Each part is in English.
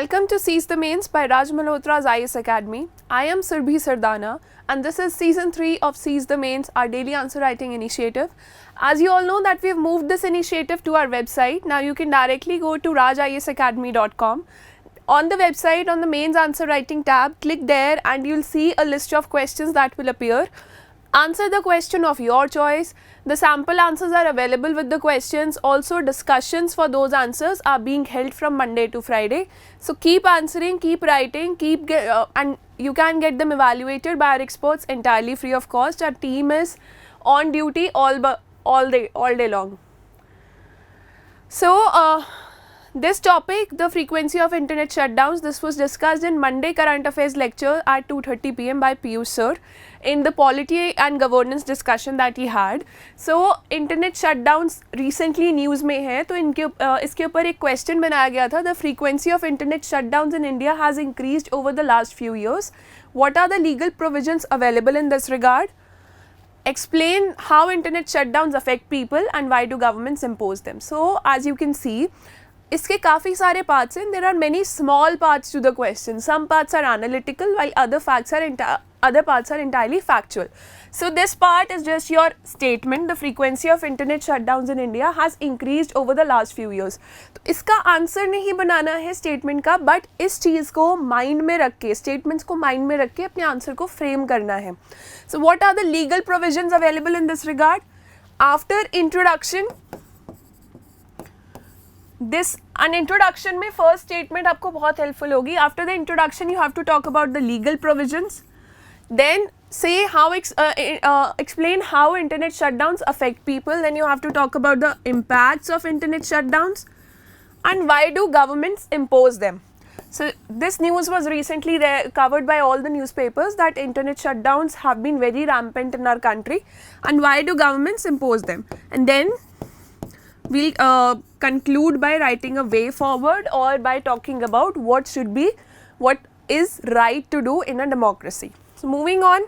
Welcome to Seize the Mains by Raj Malhotra's IS Academy. I am Surbhi Sardana and this is Season 3 of Seize the Mains, our daily answer writing initiative. As you all know that we have moved this initiative to our website. Now you can directly go to rajisacademy.com. On the website, on the mains answer writing tab, click there and you'll see a list of questions that will appear. Answer the question of your choice. The sample answers are available with the questions. Also, discussions for those answers are being held from Monday to Friday. So keep answering, keep writing, and you can get them evaluated by our experts entirely free of cost. Our team is on duty all day long. So this topic, the frequency of internet shutdowns, this was discussed in Monday current affairs lecture at 2:30 PM by Piyush sir in the polity and governance discussion that he had. So internet shutdowns recently news में है तो इसके ऊपर एक question बनाया गया था. The frequency of internet shutdowns in India has increased over the last few years. What are the legal provisions available in this regard? Explain how internet shutdowns affect people and why do governments impose them. So as you can see, इसके काफ़ी सारे parts हैं. There are many small parts to the question. Some parts are analytical while other parts are entirely factual. So this part is just your statement. The frequency of internet shutdowns in India has increased over the last few years. तो इसका answer नहीं बनाना है statement का, but इस चीज़ को mind में रख के, स्टेटमेंट्स को माइंड में रख के अपने आंसर को फ्रेम करना है. So what are the legal provisions available in this regard? After introduction, an introduction में first statement आपको बहुत helpful होगी. After the introduction you have to talk about the legal provisions. Then say explain how internet shutdowns affect people. Then you have to talk about the impacts of internet shutdowns and why do governments impose them. So this news was recently covered by all the newspapers that internet shutdowns have been very rampant in our country and why do governments impose them. And then we'll conclude by writing a way forward or by talking about what is right to do in a democracy. So moving on,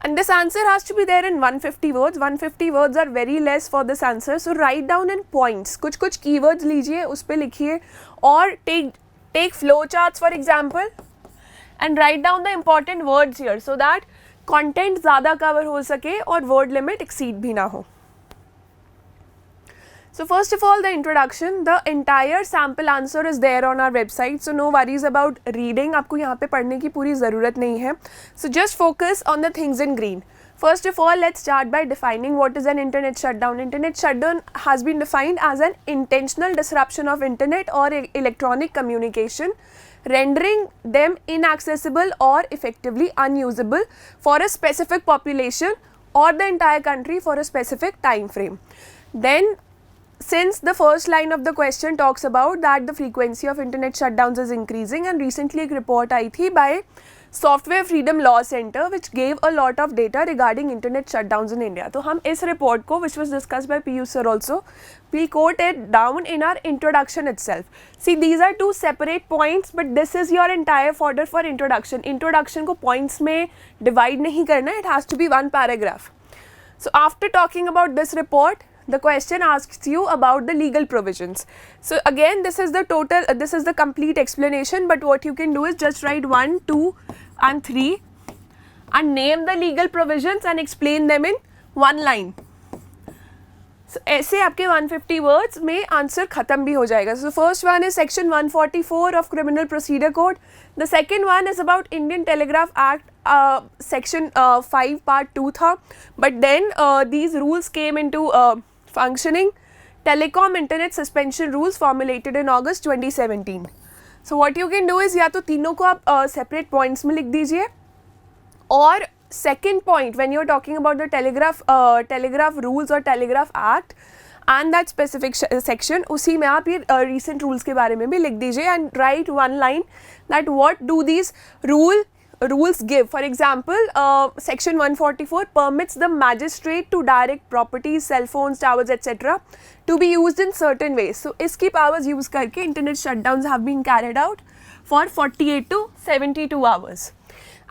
and this answer has to be there in 150 words. 150 words are very less for this answer. So write down in points. कुछ keywords लीजिए, उस पे लिखिए और take flow charts for example and write down the important words here so that content ज़्यादा cover हो सके और word limit exceed भी ना हो. So first of all, the introduction, the entire sample answer is there on our website. So no worries about reading. आपको यहाँ पे पढ़ने की पूरी ज़रूरत नहीं है. So just focus on the things in green. First of all, let's start by defining what is an internet shutdown. Internet shutdown has been defined as an intentional disruption of internet or electronic communication, rendering them inaccessible or effectively unusable for a specific population or the entire country for a specific time frame. Then since the first line of the question talks about that the frequency of internet shutdowns is increasing and recently एक report आई थी by Software Freedom Law Center which gave a lot of data regarding internet shutdowns in India. तो हम इस report को, which was discussed by Piyush sir also, we'll quote it down in our introduction itself. See, these are two separate points but this is your entire fodder for introduction. Introduction को points में divide नहीं करना, it has to be one paragraph. So after talking about this report, the question asks you about the legal provisions. So again, this is the complete explanation, but what you can do is just write 1, 2 and 3 and name the legal provisions and explain them in one line. So ऐसे आपके 150 words में answer खत्म भी हो जाएगा. So first one is section 144 of Criminal Procedure Code. The second one is about Indian Telegraph Act. Section 5 part 2 था, but then these rules came into functioning. Telecom Internet Suspension Rules formulated in August 2017. So what you can do is या तो तीनों को आप separate points में लिख दीजिए और second point when you're talking about the telegraph rules or telegraph act and that specific section, उसी में आप ये recent rules के बारे में भी लिख दीजिए and write one line that what do these rules give. For example, section 144 permits the magistrate to direct properties, cell phones, towers, etc. to be used in certain ways. So इसकी powers use करके internet shutdowns have been carried out for 48 to 72 hours.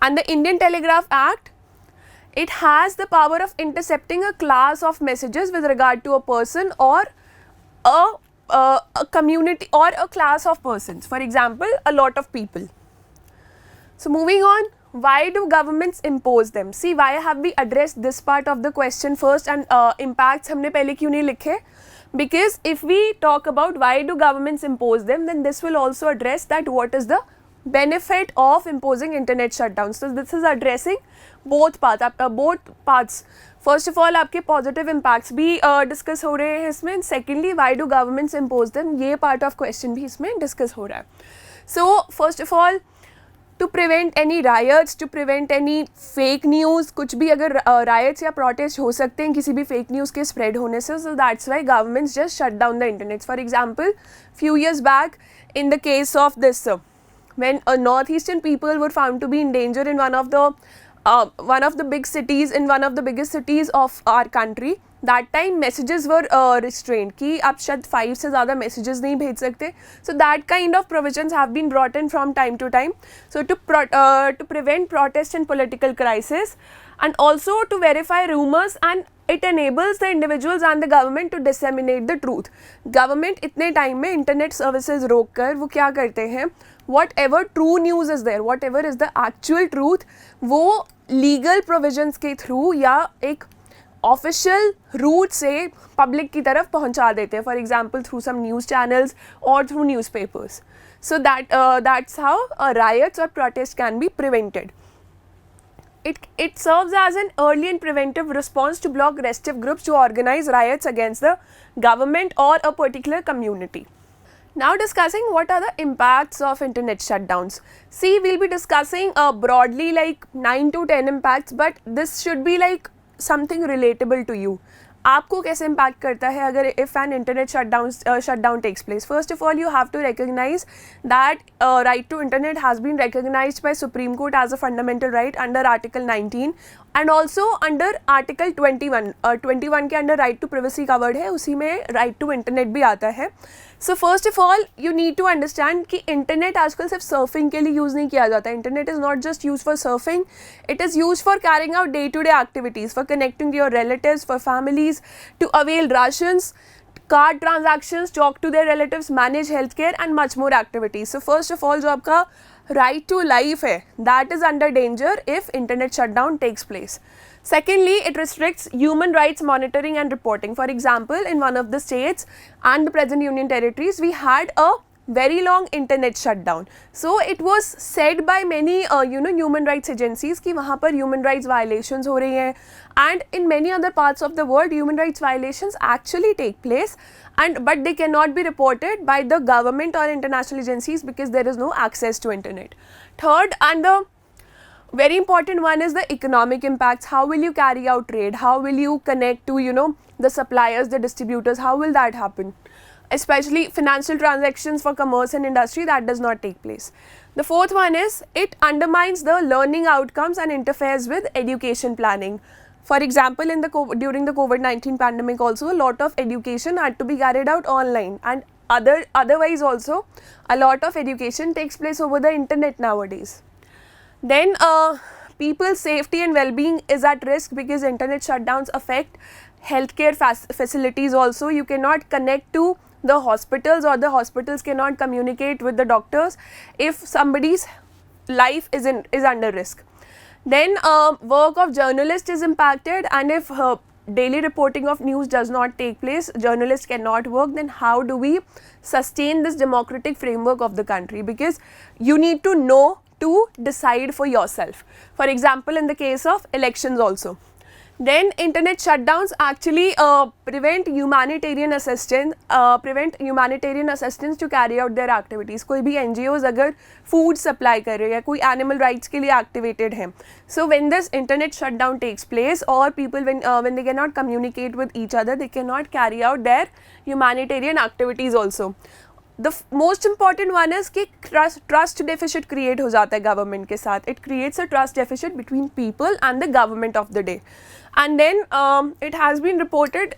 And the Indian Telegraph Act, it has the power of intercepting a class of messages with regard to a person or a a community or a class of persons, for example a lot of people. So moving on, why do governments impose them? See, why have we addressed this part of the question first and impacts हमने पहले क्यों नहीं लिखे? Because if we talk about why do governments impose them, then this will also address that what is the benefit of imposing internet shutdowns. So this is addressing both parts. First of all, आपके positive impacts भी discuss हो रहे हैं इसमें. Secondly, why do governments impose them? ये part of question भी इसमें discuss हो रहा है. So first of all, to prevent any riots, to prevent any fake news, कुछ भी अगर riots या protest हो सकते हैं किसी भी fake news के spread होने से, so that's why governments just shut down the internet. For example, few years back, in the case of this, when northeastern people were found to be in danger in one of the big cities, in one of the biggest cities of our country, that time messages were restrained कि आप शायद 5 से ज़्यादा messages नहीं भेज सकते. So that kind of provisions have been brought in from time to time. So to prevent protest and political crisis, and also to verify rumors, and it enables the individuals and the government to disseminate the truth. Government इतने time में internet services रोक कर वो क्या करते हैं, whatever true news is there, whatever is the actual truth, वो legal provisions के through या एक ऑफिशियल रूट से पब्लिक की तरफ पहुंचा देते हैं, for example through some news channels और through newspapers. So that's how riots और protest can be prevented. It serves as an early and preventive response to block restive groups to organize riots against the government or a particular community. Now discussing what are the impacts of internet shutdowns. See, we'll be discussing broadly like 9 to 10 impacts, but this should be like something relatable to you. आपको कैसे impact करता है अगर if an internet shutdown takes place? First of all, you have to recognize that right to internet has been recognized by Supreme Court as a fundamental right under Article 19 and also under Article 21. 21 के under right to privacy covered है, उसी में right to internet भी आता है. So first of all, you need to understand कि internet आजकल सिर्फ surfing के लिए use नहीं किया जाता. Internet is not just used for surfing, it is used for carrying out day-to-day activities, for connecting to your relatives, for families, to avail rations, card transactions, talk to their relatives, manage healthcare and much more activities. So first of all, जो आपका right to life है, that is under danger if internet shutdown takes place. Secondly, it restricts human rights monitoring and reporting. For example, in one of the states and the present union territories, we had a very long internet shutdown. So it was said by many human rights agencies कि वहाँ पर human rights violations हो रही हैं, and in many other parts of the world human rights violations actually take place, but they cannot be reported by the government or international agencies because there is no access to internet. Third, and the very important one, is the economic impacts. How will you carry out trade? How will you connect to the suppliers, the distributors? How will that happen? Especially financial transactions for commerce and industry, that does not take place. The fourth one is it undermines the learning outcomes and interferes with education planning. For example, during the COVID-19 pandemic also, a lot of education had to be carried out online, and otherwise also a lot of education takes place over the internet nowadays. Then people's safety and well-being is at risk because internet shutdowns affect healthcare facilities also. You cannot connect to the hospitals, or the hospitals cannot communicate with the doctors if somebody's life is under risk. Then work of journalists is impacted, and if daily reporting of news does not take place, journalists cannot work, then how do we sustain this democratic framework of the country? Because you need to know to decide for yourself. For example, in the case of elections also. Then internet shutdowns actually prevent humanitarian assistance to carry out their activities. कोई भी NGOs अगर food supply कर रहे हैं, कोई animal rights के लिए activated हैं. So when this internet shutdown takes place, or people when they cannot communicate with each other, they cannot carry out their humanitarian activities also. The most important one is कि trust deficit create हो जाता है government के साथ. It creates a trust deficit between people and the government of the day. And then it has been reported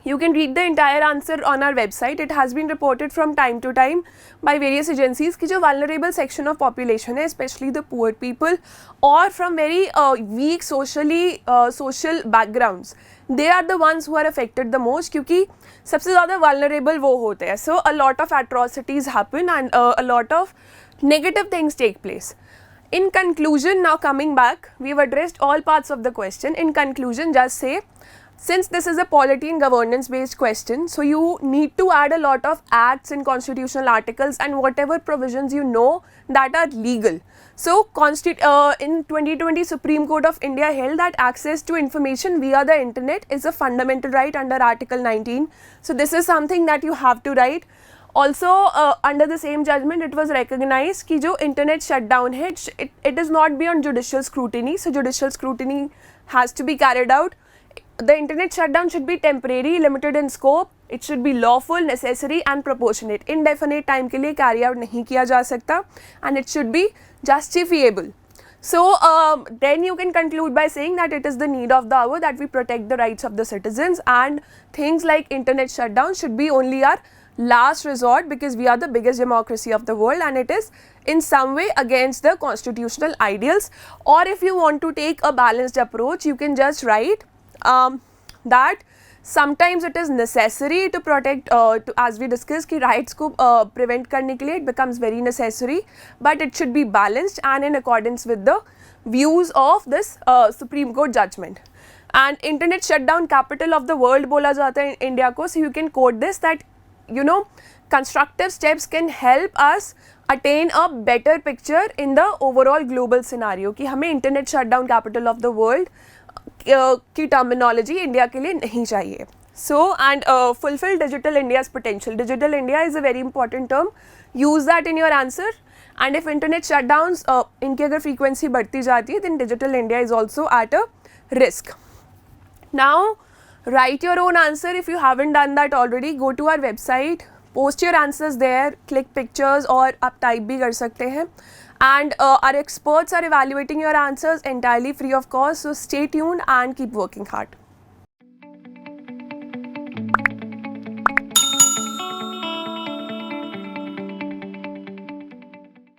You can read the entire answer on our website. It has been reported from time to time by various agencies कि जो vulnerable section of population है, especially the poor people or from very weak social backgrounds, they are the ones who are affected the most क्योंकि सबसे ज़्यादा vulnerable वो होते हैं. So a lot of atrocities happen and a lot of negative things take place. In conclusion, now coming back, we've addressed all parts of the question. In conclusion, just say, since this is a polity and governance based question, so you need to add a lot of acts and constitutional articles and whatever provisions you know that are legal. So in 2020 Supreme Court of India held that access to information via the internet is a fundamental right under Article 19. So this is something that you have to write. Also under the same judgment it was recognized कि जो internet shutdown है, it is not beyond judicial scrutiny. So judicial scrutiny has to be carried out. The internet shutdown should be temporary, limited in scope. It should be lawful, necessary and proportionate. Indefinite time के लिए carry out नहीं किया जा सकता and it should be justifiable. So then you can conclude by saying that it is the need of the hour that we protect the rights of the citizens, and things like internet shutdown should be only our last resort because we are the biggest democracy of the world and it is in some way against the constitutional ideals. Or if you want to take a balanced approach, you can just write that sometimes it is necessary to protect, as we discussed कि rights को prevent करने के लिए it becomes very necessary, but it should be balanced and in accordance with the views of this Supreme Court judgment. And internet shutdown capital of the world बोला जाता है India को, so you can quote this that constructive steps can help us attain a better picture in the overall global scenario कि हमें internet shutdown capital of the world की terminology India के लिए नहीं चाहिए. So and fulfil digital India's potential. Digital India is a very important term. Use that in your answer. And if internet shutdowns इनकी अगर frequency बढ़ती जाती है then digital India is also at a risk. Now write your own answer. If you haven't done that already, go to our website, post your answers there, click pictures और आप type भी कर सकते हैं. And our experts are evaluating your answers entirely free of cost, so stay tuned and keep working hard.